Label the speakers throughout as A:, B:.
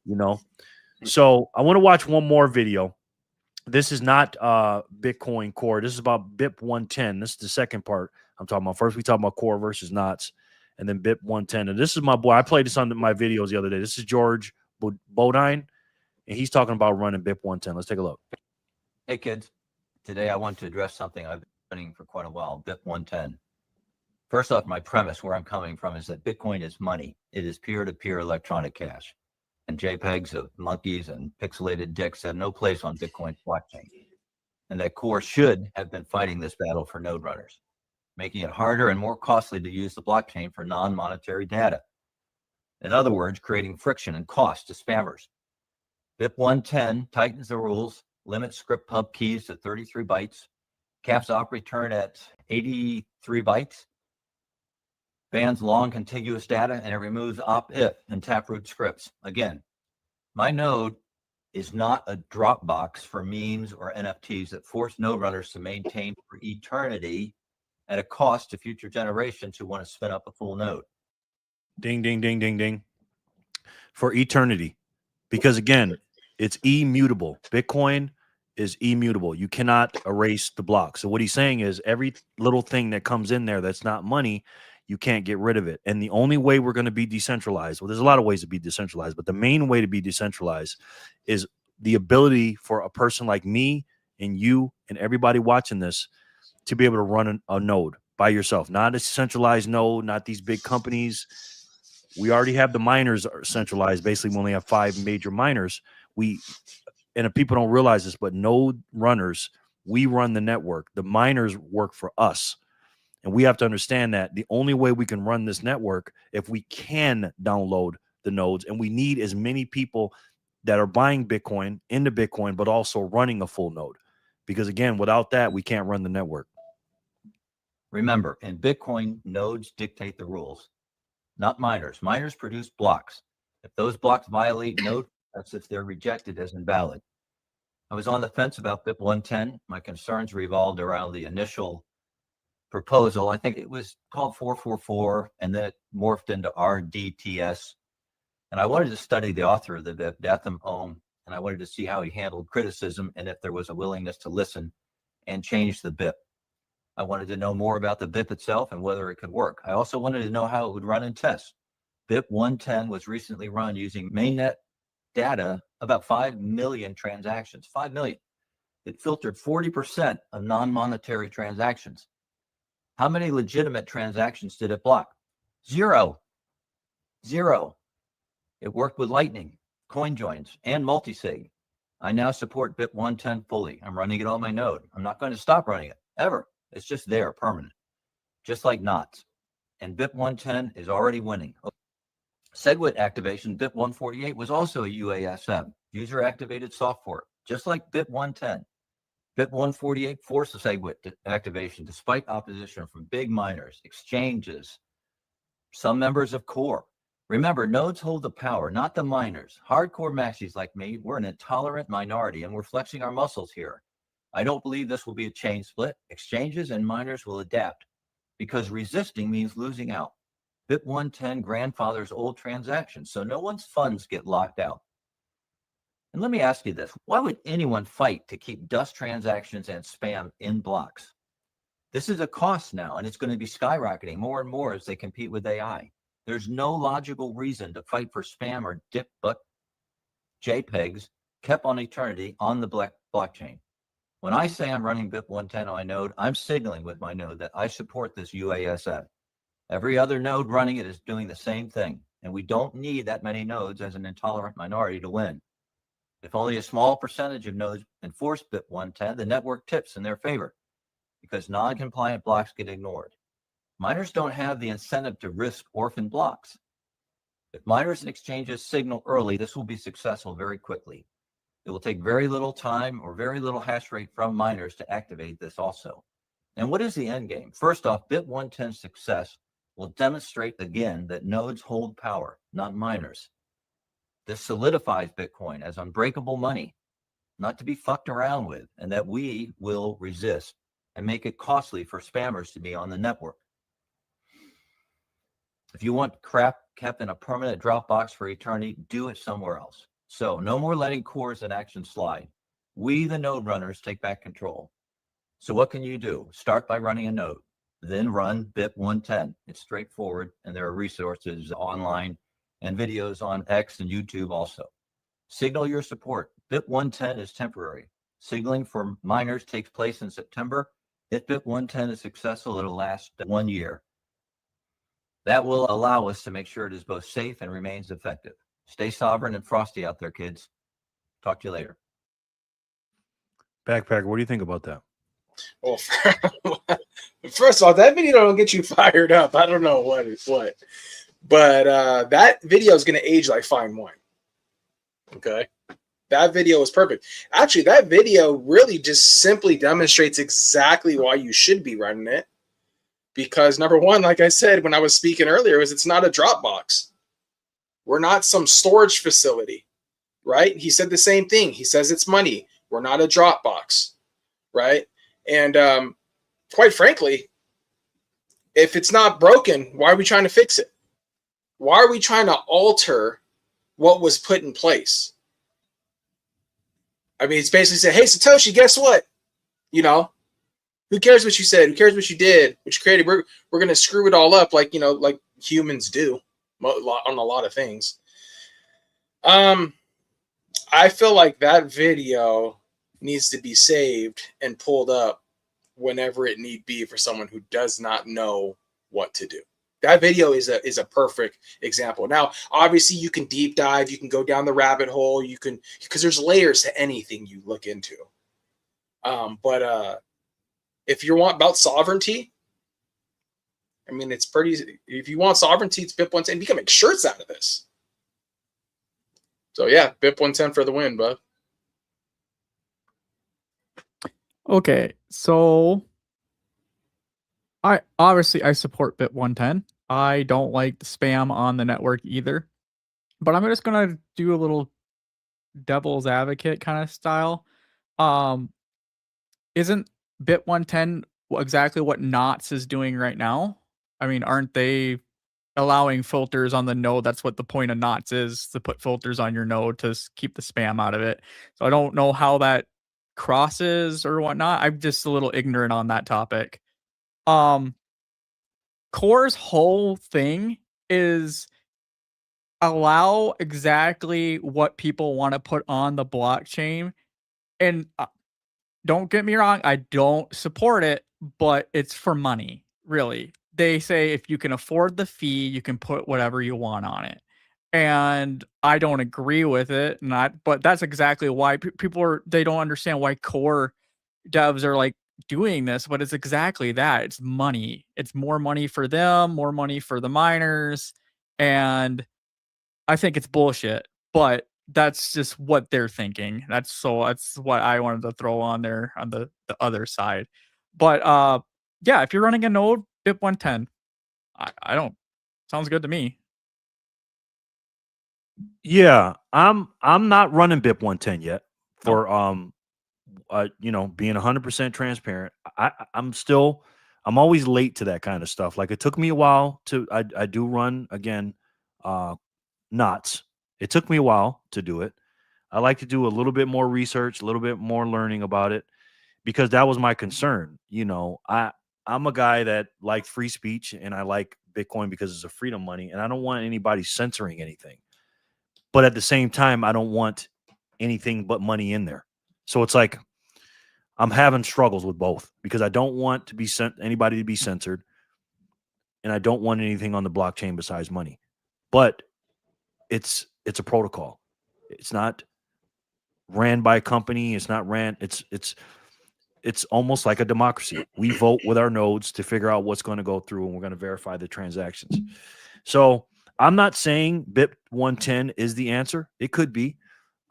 A: You know, so I want to watch one more video. This is not Bitcoin Core. This is about BIP 110. This is the second part I'm talking about. First, we talk about Core versus Knots, and then BIP 110. And this is my boy. I played this on my videos the other day. This is George Bodine, and he's talking about running BIP 110. Let's take a look.
B: Hey, kids. Today I want to address something I've been studying for quite a while, BIP 110. First off, my premise, where I'm coming from, is that Bitcoin is money. It is peer-to-peer electronic cash. And JPEGs of monkeys and pixelated dicks have no place on Bitcoin's blockchain. And that Core should have been fighting this battle for node runners, making it harder and more costly to use the blockchain for non-monetary data. In other words, creating friction and cost to spammers. BIP 110 tightens the rules, limits script pub keys to 33 bytes, caps op return at 83 bytes, bans long contiguous data, and it removes op-if and taproot scripts. Again, my node is not a Dropbox for memes or NFTs that force node runners to maintain for eternity at a cost to future generations who want to spin up a full node.
A: Ding, ding, ding, ding, ding. For eternity. Because again, it's immutable. Bitcoin is immutable. You cannot erase the block. So what he's saying is every little thing that comes in there that's not money, you can't get rid of it. And the only way we're going to be decentralized, well, there's a lot of ways to be decentralized, but the main way to be decentralized is the ability for a person like me and you and everybody watching this to be able to run a node by yourself, not a centralized node, not these big companies. We already have the miners centralized. Basically, we only have 5 major miners. And if people don't realize this, but node runners, we run the network. The miners work for us. And we have to understand that the only way we can run this network, if we can download the nodes, and we need as many people that are buying Bitcoin into Bitcoin, but also running a full node. Because again, without that, we can't run the network.
B: Remember, in Bitcoin, nodes dictate the rules, not miners. Miners produce blocks. If those blocks violate node, that's if they're rejected as invalid. I was on the fence about BIP 110. My concerns revolved around the initial proposal. I think it was called 444, and then it morphed into RDTS. And I wanted to study the author of the BIP, Datham Ohm, and I wanted to see how he handled criticism and if there was a willingness to listen and change the BIP. I wanted to know more about the BIP itself and whether it could work. I also wanted to know how it would run in tests. BIP 110 was recently run using mainnet data, about 5 million transactions, 5 million. It filtered 40% of non-monetary transactions. How many legitimate transactions did it block? Zero. It worked with Lightning, coin joins, and multisig. I now support BIP 110 fully. I'm running it on my node. I'm not going to stop running it, ever. It's just there, permanent, just like knots. And BIP 110 is already winning. SegWit activation, BIP 148, was also a UASM, user-activated soft fork, just like BIP 110. BIP 148 forced SegWit activation despite opposition from big miners, exchanges, some members of Core. Remember, nodes hold the power, not the miners. Hardcore maxis like me, we're an intolerant minority, and we're flexing our muscles here. I don't believe this will be a chain split. Exchanges and miners will adapt because resisting means losing out. BIP 110 grandfathers old transactions, so no one's funds get locked out. And let me ask you this, why would anyone fight to keep dust transactions and spam in blocks? This is a cost now, and it's going to be skyrocketing more and more as they compete with AI. There's no logical reason to fight for spam or dip but JPEGs kept on eternity on the blockchain. When I say I'm running BIP 110 on my node, I'm signaling with my node that I support this UASM. Every other node running it is doing the same thing, and we don't need that many nodes as an intolerant minority to win. If only a small percentage of nodes enforce BIP 110, the network tips in their favor because non-compliant blocks get ignored. Miners don't have the incentive to risk orphan blocks. If miners and exchanges signal early, this will be successful very quickly. It will take very little time or very little hash rate from miners to activate this also. And what is the end game? First off, BIP 110's success will demonstrate again that nodes hold power, not miners. This solidifies Bitcoin as unbreakable money. not to be fucked around with, and that we will resist and make it costly for spammers to be on the network. If you want crap kept in a permanent Dropbox for eternity, do it somewhere else. So no more letting cores and actions slide. We, the node runners, take back control. So what can you do? Start by running a node, then run BIP 110. It's straightforward, and there are resources online and videos on X and YouTube also. Signal your support. BIP 110 is temporary. Signaling for miners takes place in September. If BIP 110 is successful, it'll last 1 year. That will allow us to make sure it is both safe and remains effective. Stay sovereign and frosty out there, kids. Talk to you later.
A: Backpacker, what do you think about that?
C: Well, first of all, that video don't get you fired up. I don't know what is what, but that video is going to age like fine wine. Okay, that video is perfect. Actually, that video really just simply demonstrates exactly why you should be running it. Because number one, like I said when I was speaking earlier, is it's not a Dropbox. We're not some storage facility, right? He said the same thing. He says it's money. We're not a Dropbox, right? And quite frankly, if it's not broken, why are we trying to fix it? Why are we trying to alter what was put in place? I mean, it's basically saying, hey, Satoshi, guess what? You know, who cares what you said? Who cares what you did, what you created? We're going to screw it all up like, you know, like humans do on a lot of things. I feel like that video needs to be saved and pulled up whenever it need be for someone who does not know what to do. That video is a perfect example. Now, obviously, you can deep dive, you can go down the rabbit hole, you can, because there's layers to anything you look into. But if you want about sovereignty, I mean, it's pretty. If you want sovereignty, it's BIP 110. You can make shirts out of this. So yeah, BIP 110 for the win, bud.
D: Okay, so I support BIP 110. I don't like the spam on the network either. But I'm just gonna do a little devil's advocate kind of style. Isn't BIP 110 exactly what Knots is doing right now? I mean, aren't they allowing filters on the node? That's what the point of Knots is, to put filters on your node to keep the spam out of it. So I don't know how that crosses or whatnot. I'm just a little ignorant on that topic. Core's whole thing is allow exactly what people want to put on the blockchain. And don't get me wrong, I don't support it, but it's for money, really. They say if you can afford the fee, you can put whatever you want on it. And I don't agree with it, but that's exactly why people they don't understand why core devs are like doing this, but it's exactly that. It's money. It's more money for them, more money for the miners, and I think it's bullshit, but that's just what they're thinking. That's what I wanted to throw on there on the other side. But yeah, if you're running a node, BIP 110. I don't, sounds good to me.
A: Yeah, I'm not running BIP 110 yet for you know, being 100% transparent. I'm always late to that kind of stuff. Like, it took me a while to I do run again Knots. It took me a while to do it. I like to do a little bit more research, a little bit more learning about it, because that was my concern. You know, I'm a guy that liked free speech, and I like Bitcoin because it's a freedom money, and I don't want anybody censoring anything. But at the same time, I don't want anything but money in there. So it's like I'm having struggles with both, because I don't want to be anybody to be censored, and I don't want anything on the blockchain besides money. But it's a protocol. It's not ran by a company. It's not ran. It's almost like a democracy. We vote with our nodes to figure out what's going to go through, and we're going to verify the transactions. So I'm not saying BIP 110 is the answer. It could be.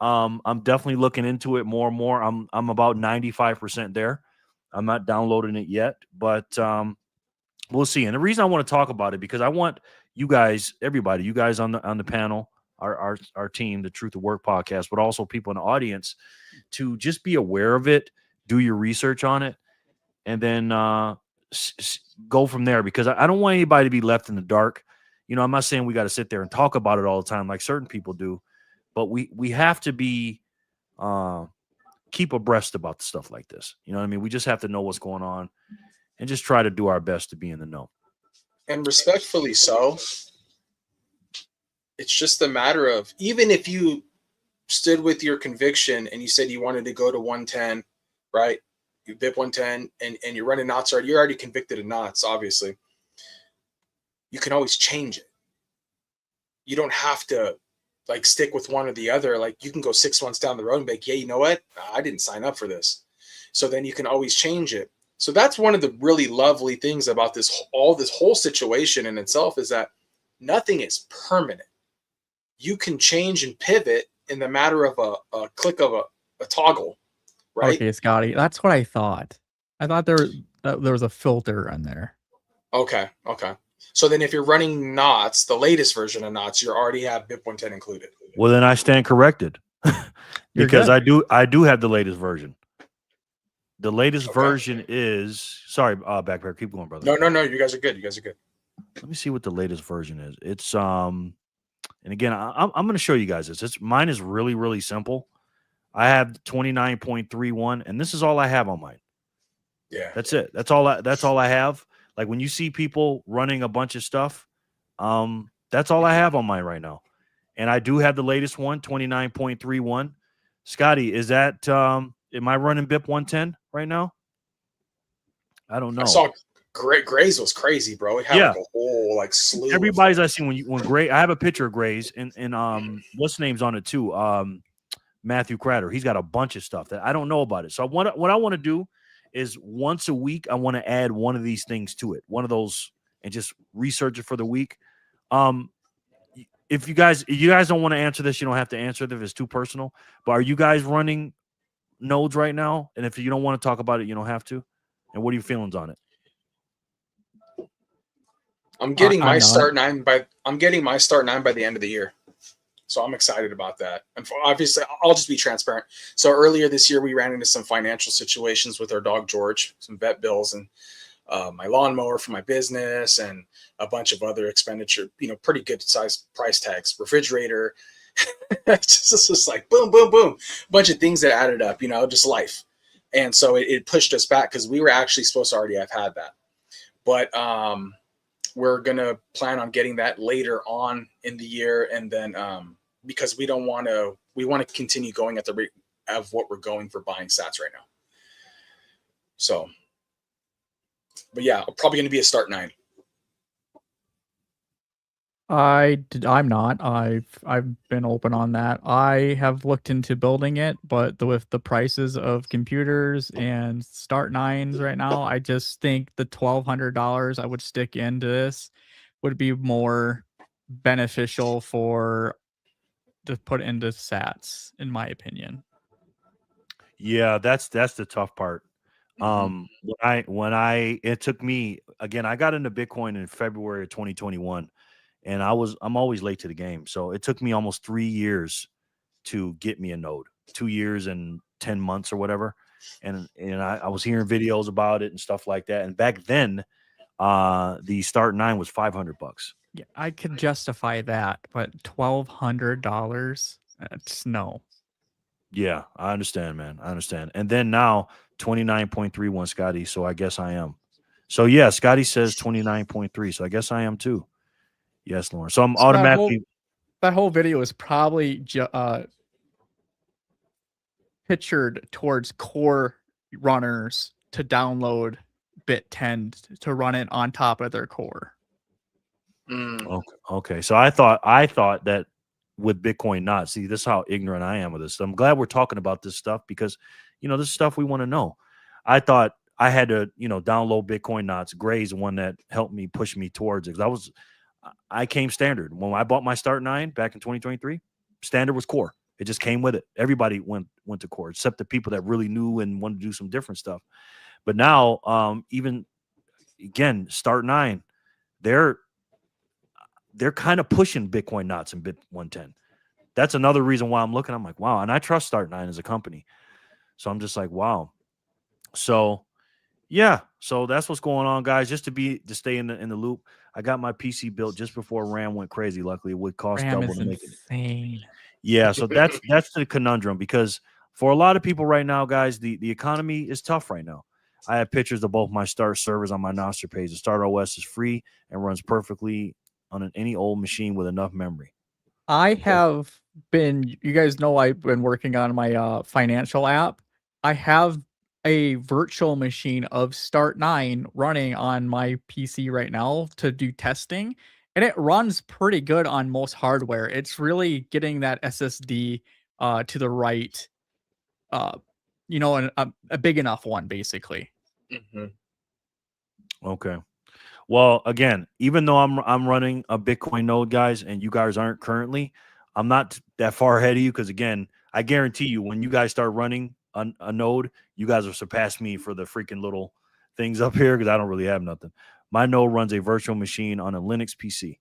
A: I'm definitely looking into it more and more. I'm about 95% there. I'm not downloading it yet, but we'll see. And the reason I want to talk about it, because I want you guys, everybody, you guys on the panel, our team, the Truth of Work podcast, but also people in the audience to just be aware of it, do your research on it, and then go from there, because I don't want anybody to be left in the dark. I'm not saying we got to sit there and talk about it all the time like certain people do, but we have to be keep abreast about stuff like this. You know what I mean? We just have to know what's going on and just try to do our best to be in the know.
C: And respectfully so. It's just a matter of, even if you stood with your conviction and you said you wanted to go to 110, right? You BIP 110 and you're running knots already, you're already convicted of knots, obviously. You can always change it. You don't have to like stick with one or the other. Like you can go 6 months down the road and be like, yeah, you know what? I didn't sign up for this. So then you can always change it. So that's one of the really lovely things about this whole situation in itself, is that nothing is permanent. You can change and pivot in the matter of a click of a toggle, right?
D: Okay, Scotty, that's what I thought. I thought there was a filter on there.
C: Okay. So then if you're running knots, the latest version of knots, you already have BIP 110 included.
A: Well, then I stand corrected because
D: good.
A: I do have the latest version. The latest
C: Okay.
A: version is, sorry, Backpacker, keep going, brother.
C: No, you guys are good.
A: Let me see what the latest version is. It's and again, I'm going to show you guys this. Mine is really, really simple. I have 29.31, and this is all I have on mine.
C: Yeah.
A: That's it. That's all I have. Like when you see people running a bunch of stuff, that's all I have on mine right now. And I do have the latest one, 29.31. Scotty, is that am I running BIP 110 right now? I don't know.
C: I saw Gray's was crazy, bro. It had like a whole like slew.
A: Everybody's I seen when Gray. I have a picture of Gray's and what's the name's on it too? Matthew Cratter. He's got a bunch of stuff that I don't know about it. So what I want to do is once a week I want to add one of these things to it, one of those, and just research it for the week. If you guys don't want to answer this, you don't have to answer it if it's too personal. But are you guys running nodes right now? And if you don't want to talk about it, you don't have to. And what are your feelings on it?
C: I'm getting my start 9 by the end of the year. So I'm excited about that. And obviously, I'll just be transparent. So earlier this year, we ran into some financial situations with our dog, George, some vet bills and my lawnmower for my business and a bunch of other expenditure, pretty good sized price tags, refrigerator. It's just like boom, boom, boom. A bunch of things that added up, just life. And so it pushed us back because we were actually supposed to already have had that. But we're going to plan on getting that later on in the year. And then because we want to continue going at the rate of what we're going for buying sats right now. So, but yeah, probably going to be a start 9.
D: I'm not. I've been open on that. I have looked into building it, but with the prices of computers and start 9s right now, I just think the $1,200 I would stick into this would be more beneficial to put into sats, in my opinion.
A: Yeah, that's the tough part. It took me, again, I got into Bitcoin in February of 2021. And I'm always late to the game. So it took me almost 3 years to get me a node, 2 years and 10 months or whatever. And I was hearing videos about it and stuff like that. And back then, the start 9 was $500.
D: Yeah, I could justify that, but $1,200, no.
A: Yeah, I understand, man. I understand. And then now 29.31, Scotty. So I guess I am. So yeah, Scotty says 29.3. So I guess I am too. Yes, Lauren. So I'm automatically.
D: That whole video is probably pictured towards core runners to download Bit 10 to run it on top of their core.
A: Okay. So I thought that with Bitcoin not. See, this is how ignorant I am of this. So I'm glad we're talking about this stuff because, this is stuff we want to know. I thought I had to, download Bitcoin Knots. Gray's the one that helped me push me towards it. I came standard. When I bought my start 9 back in 2023, standard was core. It just came with it. Everybody went to core, except the people that really knew and wanted to do some different stuff. But now, even again, start 9, they're kind of pushing Bitcoin Knots and BIP 110. that's another reason why I'm looking. I'm like, wow. And I trust Start9 as a company. So I'm just like, wow. So yeah, so that's what's going on, guys. Just to stay in the loop. I got my PC built just before RAM went crazy. Luckily, it would cost
D: RAM
A: double
D: is
A: to make it.
D: insane.
A: Yeah, so that's the conundrum, because for a lot of people right now, guys, the economy is tough right now. I have pictures of both my Start servers on my Nostr page. The Start OS is free and runs perfectly on any old machine with enough memory.
D: I have been, you guys know I've been working on my financial app. I have a virtual machine of Start9 running on my PC right now to do testing, and it runs pretty good on most hardware. It's really getting that SSD to the right, uh, a big enough one, basically.
C: Mhm.
A: Okay. Well, again, even though I'm running a Bitcoin node, guys, and you guys aren't currently, I'm not that far ahead of you, because again, I guarantee you, when you guys start running a node, you guys will surpass me for the freaking little things up here, because I don't really have nothing. My node runs a virtual machine on a Linux PC.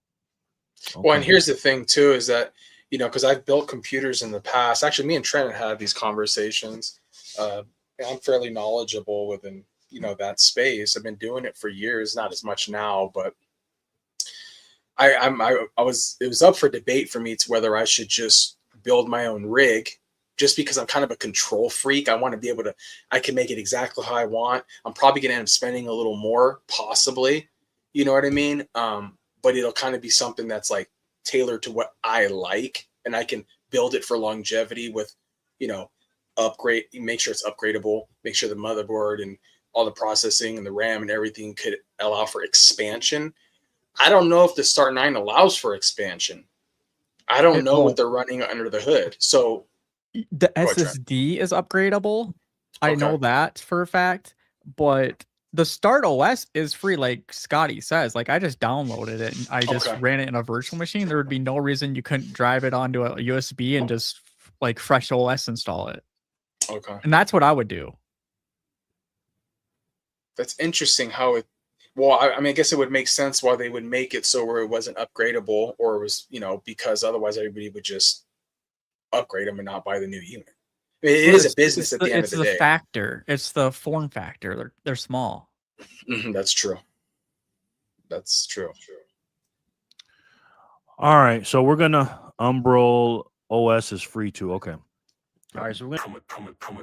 C: Well, and
A: Okay.
C: here's the thing too, is that, because I've built computers in the past. Actually, me and Trent had these conversations. And I'm fairly knowledgeable within, that space. I've been doing it for years, not as much now, but it was up for debate for me to whether I should just build my own rig, just because I'm kind of a control freak. I want to be able to, I can make it exactly how I want. I'm probably going to end up spending a little more, possibly, you know what I mean? But it'll kind of be something that's like tailored to what I like, and I can build it for longevity with, make sure it's upgradable, make sure the motherboard and all the processing and the RAM and everything could allow for expansion. I don't know if the Start9 allows for expansion. I don't know what they're running under the hood. So
D: the
C: go ahead, Trent.
D: SSD is upgradable. I know
C: Okay.
D: that for a fact, but the Start OS is free, like Scotty says. Like, I just downloaded it and I just
C: Okay.
D: ran it in a virtual machine. There would be no reason you couldn't drive it onto a USB and just like fresh OS install it.
C: Okay.
D: And that's what I would do.
C: That's interesting how it. Well, I mean, I guess it would make sense why they would make it so where it wasn't upgradable, or it was, because otherwise everybody would just upgrade them and not buy the new unit. I mean, it is a business at the end of the day.
D: Factor. It's the form factor. They're small.
C: That's true. That's true.
A: All right. So we're going to Umbrel OS is free too. Okay. All right. So we're going to